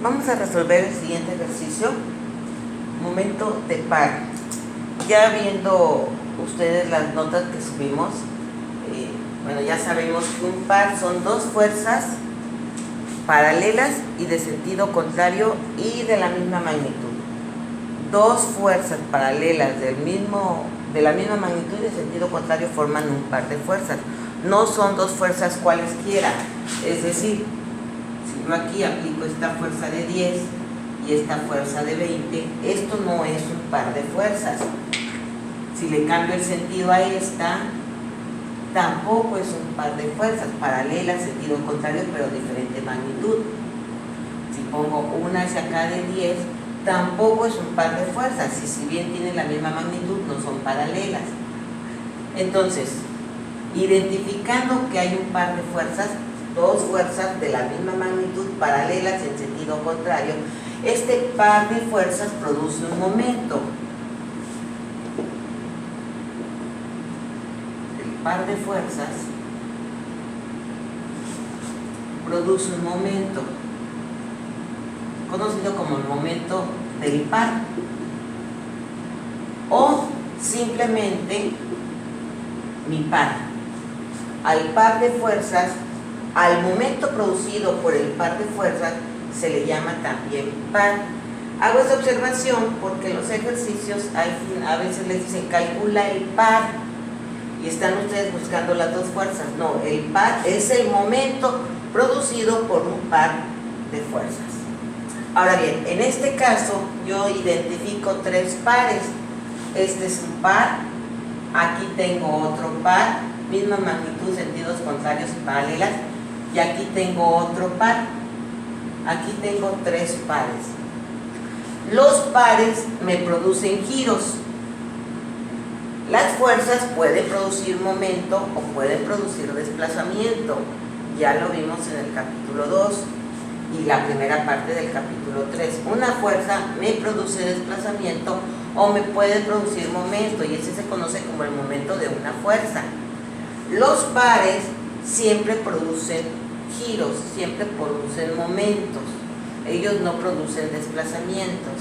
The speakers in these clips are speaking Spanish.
Vamos a resolver el siguiente ejercicio. Momento de par. Ya viendo ustedes las notas que subimos, bueno, ya sabemos que un par son dos fuerzas paralelas y de sentido contrario y de la misma magnitud. Dos fuerzas paralelas de la misma magnitud y de sentido contrario forman un par de fuerzas. No son dos fuerzas cualesquiera. Es decir, si yo aquí aplico esta fuerza de 10 y esta fuerza de 20, esto no es un par de fuerzas. Si le cambio el sentido a esta, tampoco es un par de fuerzas paralelas, sentido contrario, pero diferente magnitud. Si pongo una hacia acá de 10, tampoco es un par de fuerzas, y si bien tienen la misma magnitud, no son paralelas. Entonces, identificando que hay un par de fuerzas, dos fuerzas de la misma magnitud paralelas en sentido contrario, este par de fuerzas produce un momento. El par de fuerzas produce un momento, conocido como el momento del par, o simplemente mi par. Al par de fuerzas, al momento producido por el par de fuerzas, se le llama también par. Hago esta observación porque los ejercicios a veces les dicen calcula el par y están ustedes buscando las dos fuerzas. No, el par es el momento producido por un par de fuerzas. Ahora bien, en este caso yo identifico tres pares. Este es un par, aquí tengo otro par, misma magnitud, sentidos contrarios y paralelas, y aquí tengo otro par. Aquí tengo tres pares. Los pares me producen giros. Las fuerzas pueden producir momento o pueden producir desplazamiento. Ya lo vimos en el capítulo 2 y la primera parte del capítulo 3. Una fuerza me produce desplazamiento o me puede producir momento, y ese se conoce como el momento de una fuerza. Los pares siempre producen giros, siempre producen momentos. Ellos no producen desplazamientos.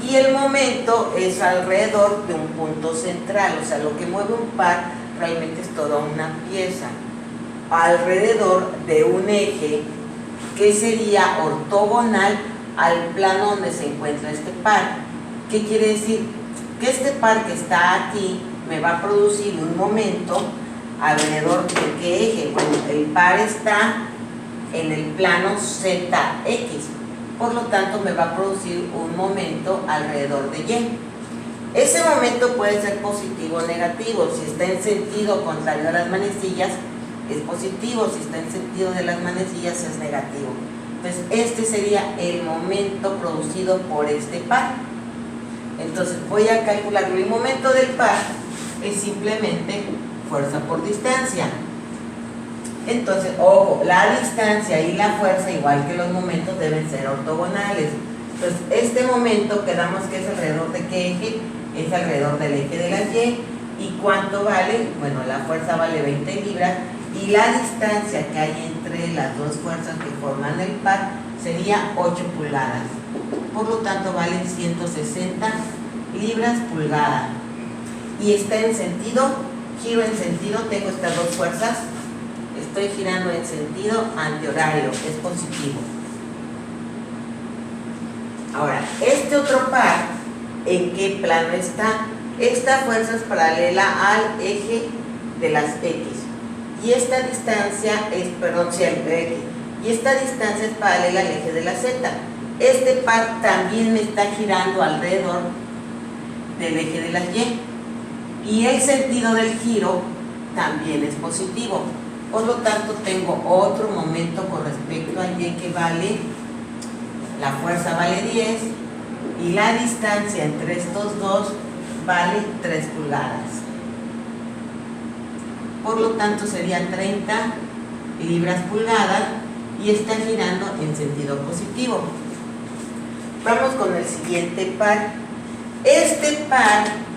Y el momento es alrededor de un punto central, o sea, lo que mueve un par realmente es toda una pieza, alrededor de un eje que sería ortogonal al plano donde se encuentra este par. ¿Qué quiere decir? Que este par que está aquí me va a producir un momento alrededor de qué eje. Bueno, el par está en el plano ZX, por lo tanto me va a producir un momento alrededor de Y. Ese momento puede ser positivo o negativo. Si está en sentido contrario a las manecillas, es positivo; si está en sentido de las manecillas, es negativo. Entonces, este sería el momento producido por este par. Entonces, voy a calcular el momento del par, es simplemente fuerza por distancia. Entonces, ojo, la distancia y la fuerza, igual que los momentos, deben ser ortogonales. Entonces, este momento quedamos que es alrededor de qué eje, es alrededor del eje de la Y. ¿Y cuánto vale? Bueno, la fuerza vale 20 libras y la distancia que hay entre las dos fuerzas que forman el par sería 8 pulgadas. Por lo tanto, vale 160 libras pulgada. Y está en sentido, giro en sentido, tengo estas dos fuerzas. Estoy girando en sentido antihorario, es positivo. Ahora, este otro par, ¿en qué plano está? Esta fuerza es paralela al eje de las X. Y esta distancia es, y esta distancia es paralela al eje de la Z. Este par también me está girando alrededor del eje de las Y. Y el sentido del giro también es positivo. Por lo tanto, tengo otro momento con respecto a Y que vale, la fuerza vale 10 y la distancia entre estos dos vale 3 pulgadas. Por lo tanto, serían 30 libras pulgada y está girando en sentido positivo. Vamos con el siguiente par. Este par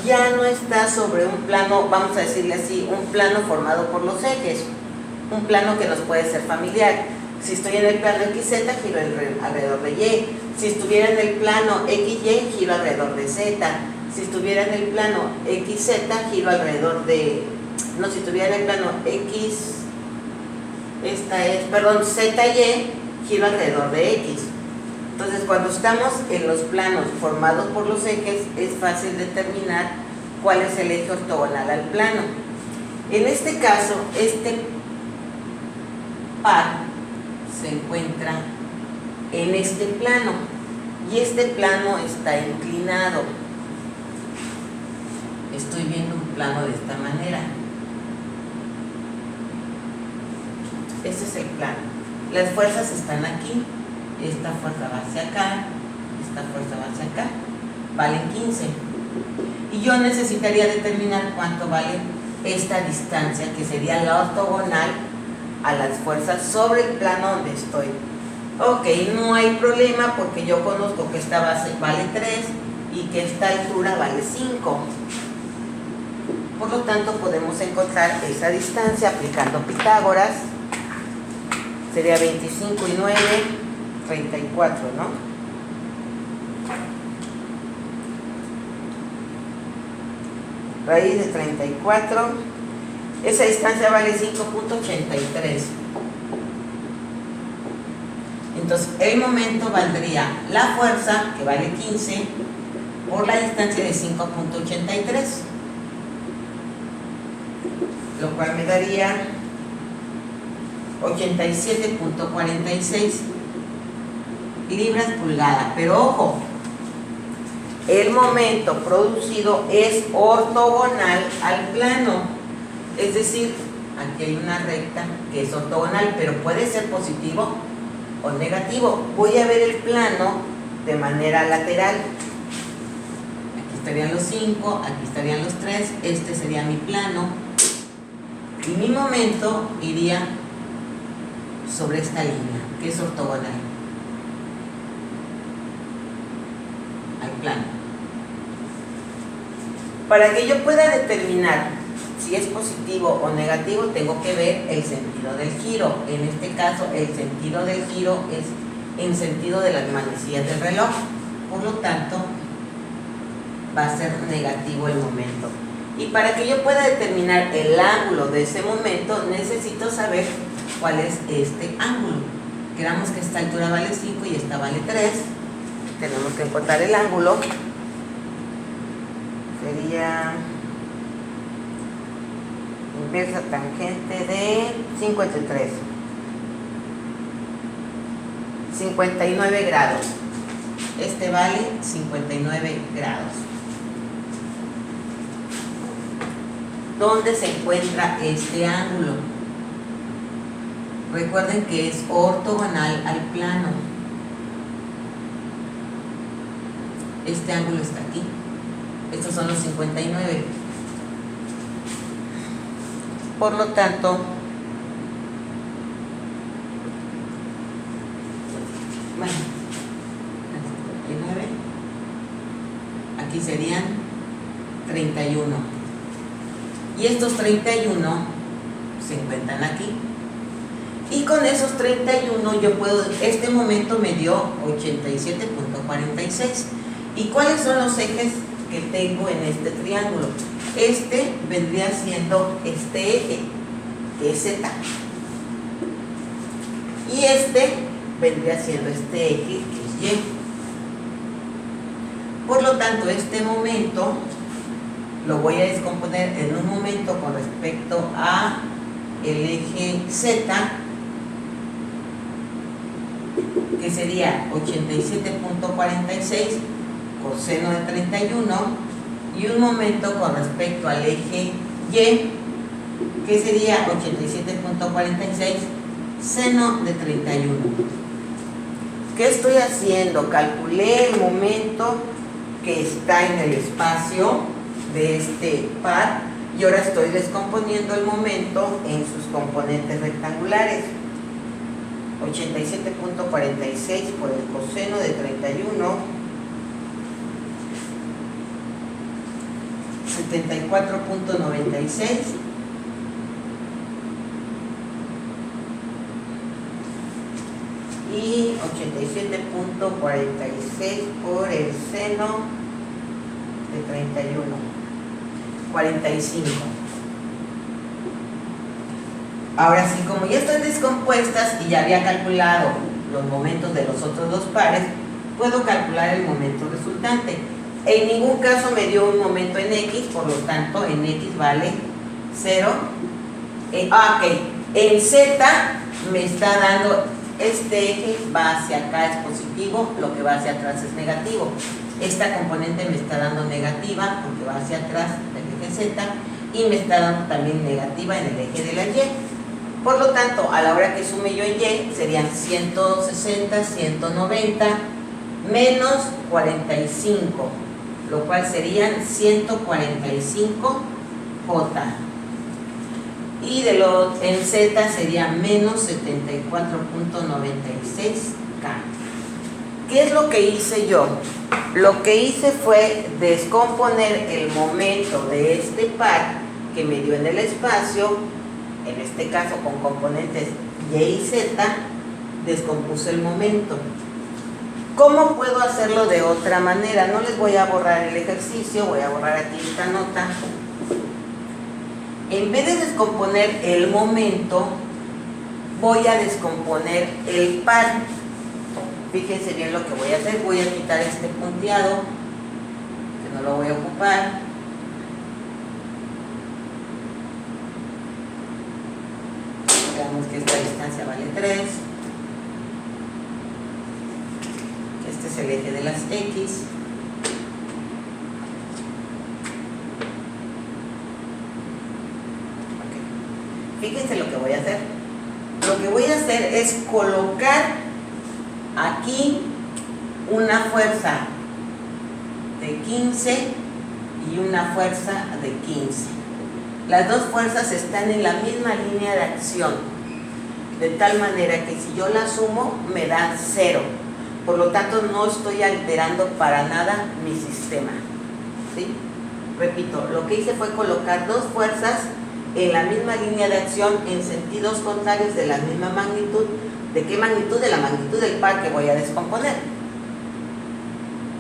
ya no está sobre un plano, vamos a decirle así, un plano formado por los ejes, un plano que nos puede ser familiar, Si estoy en el plano XZ, giro alrededor de Y. Si estuviera en el plano XY, giro alrededor de Z. Si estuviera en el plano XZ, giro alrededor de... No, si estuviera en el plano ZY, giro alrededor de X. Entonces, cuando estamos en los planos formados por los ejes, es fácil determinar cuál es el eje ortogonal al plano. En este caso, este par se encuentra en este plano y este plano está inclinado. Estoy viendo un plano de esta manera. Este es el plano. Las fuerzas están aquí. Esta fuerza va hacia acá, esta fuerza va hacia acá. Valen 15. Y yo necesitaría determinar cuánto vale esta distancia, que sería la ortogonal a las fuerzas sobre el plano donde estoy. Ok, no hay problema porque yo conozco que esta base vale 3 y que esta altura vale 5. Por lo tanto, podemos encontrar esa distancia aplicando Pitágoras. Sería 25 y 9, 34, ¿no? Raíz de 34. Esa distancia vale 5.83. Entonces, el momento valdría la fuerza, que vale 15, por la distancia de 5.83. Lo cual me daría 87.46 libras pulgada. Pero ojo, el momento producido es ortogonal al plano. Es decir, aquí hay una recta que es ortogonal, pero puede ser positivo o negativo. Voy a ver el plano de manera lateral. Aquí estarían los 5, aquí estarían los 3, este sería mi plano. Y mi momento iría sobre esta línea, que es ortogonal al plano. Para que yo pueda determinar si es positivo o negativo, tengo que ver el sentido del giro. En este caso, el sentido del giro es en sentido de las manecillas del reloj. Por lo tanto, va a ser negativo el momento. Y para que yo pueda determinar el ángulo de ese momento, necesito saber cuál es este ángulo. Quedamos que esta altura vale 5 y esta vale 3. Tenemos que encontrar el ángulo. Sería inversa tangente de 5 entre 3. 59 grados. Este vale 59 grados. ¿Dónde se encuentra este ángulo? Recuerden que es ortogonal al plano. Este ángulo está aquí. Estos son los 59. Por lo tanto, bueno, 59. Aquí serían 31. Y estos 31 se encuentran aquí. Y con esos 31 yo puedo, este momento me dio 87.46. ¿Y cuáles son los ejes que tengo en este triángulo? Este vendría siendo este eje, que es Z. Y este vendría siendo este eje, que es Y. Por lo tanto, este momento lo voy a descomponer en un momento con respecto a el eje Z, que sería 87.46 coseno de 31, y un momento con respecto al eje Y, que sería 87.46 seno de 31. ¿Qué estoy haciendo? Calculé el momento que está en el espacio de este par y ahora estoy descomponiendo el momento en sus componentes rectangulares. 87.46 por el coseno de 31, 74.96 y 87.46 por el seno de 31, 45. Ahora sí, como ya están descompuestas y ya había calculado los momentos de los otros dos pares, puedo calcular el momento resultante. En ningún caso me dio un momento en X, por lo tanto en X vale 0. Ok, en Z me está dando este eje va hacia acá es positivo, lo que va hacia atrás es negativo. Esta componente me está dando negativa porque va hacia atrás del eje Z y me está dando también negativa en el eje de la Y. Por lo tanto, a la hora que sume yo en Y, serían 160, 190, menos 45, lo cual serían 145J. Y en Z sería menos 74.96K. ¿Qué es lo que hice yo? Lo que hice fue descomponer el momento de este par que me dio en el espacio, en este caso con componentes Y y Z, descompuse el momento. ¿Cómo puedo hacerlo de otra manera? No les voy a borrar el ejercicio, voy a borrar aquí esta nota. En vez de descomponer el momento, voy a descomponer el par. Fíjense bien lo que voy a hacer. Voy a quitar este punteado, que no lo voy a ocupar. Veamos que esta distancia vale 3. Este es el eje de las X. Fíjense lo que voy a hacer. Lo que voy a hacer es colocar aquí una fuerza de 15 y una fuerza de 15. Las dos fuerzas están en la misma línea de acción, de tal manera que si yo la sumo me da 0. Por lo tanto, no estoy alterando para nada mi sistema. ¿Sí? Repito, lo que hice fue colocar dos fuerzas en la misma línea de acción en sentidos contrarios de la misma magnitud. ¿De qué magnitud? De la magnitud del par que voy a descomponer.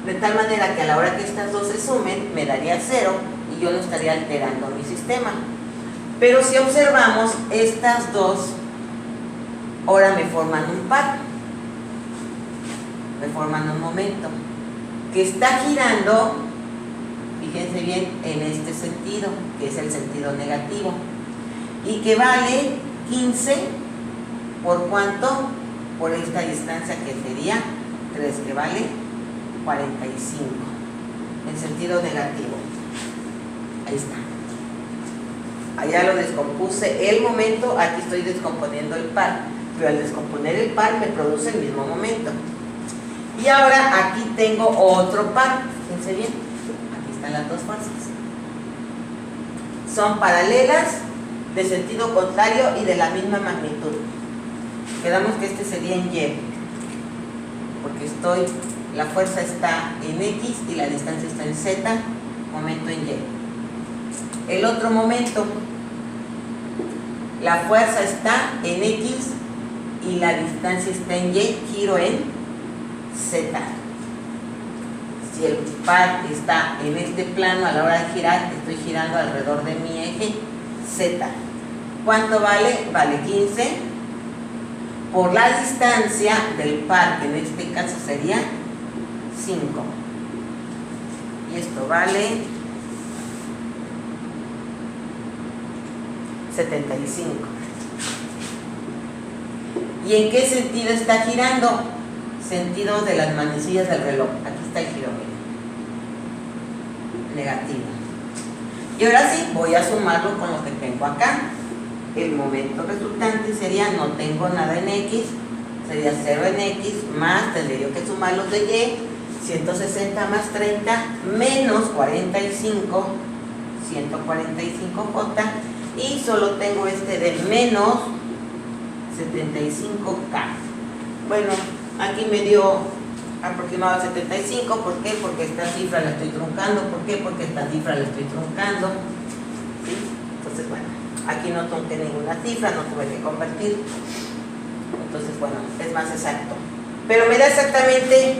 De tal manera que a la hora que estas dos se sumen, me daría 0 y yo no estaría alterando mi sistema. Pero si observamos, estas dos ahora me forman un par, me forman un momento que está girando, fíjense bien, en este sentido, que es el sentido negativo, y que vale 15, ¿por cuánto? Por esta distancia que sería 3, que vale 45, en sentido negativo. Ahí está. Allá lo descompuse el momento, aquí estoy descomponiendo el par, pero al descomponer el par me produce el mismo momento. Y ahora aquí tengo otro par, fíjense bien, aquí están las dos fuerzas. Son paralelas, de sentido contrario y de la misma magnitud. Quedamos que este sería en Y, porque la fuerza está en X y la distancia está en Z, momento en Y. El otro momento, la fuerza está en X y la distancia está en Y, giro en Z. Si el par está en este plano, a la hora de girar, estoy girando alrededor de mi eje Z. ¿Cuánto vale? Vale 15 por la distancia del par, que en este caso sería 5. Y esto vale 75. ¿Y en qué sentido está girando? Sentido de las manecillas del reloj. Aquí está el giro, miren. Negativo. Y ahora sí, voy a sumarlo con lo que tengo acá. El momento resultante sería, no tengo nada en X, sería 0 en X, más, tendría yo que sumar los de Y, 160 más 30, menos 45, 145J, y solo tengo este de menos 75K. Bueno, aquí me dio aproximado 75, ¿por qué? Porque esta cifra la estoy truncando, ¿por qué? Porque esta cifra la estoy truncando, ¿sí? Entonces, bueno, aquí no trunqué ninguna cifra, no tuve que convertir, entonces, bueno, es más exacto. pero me da exactamente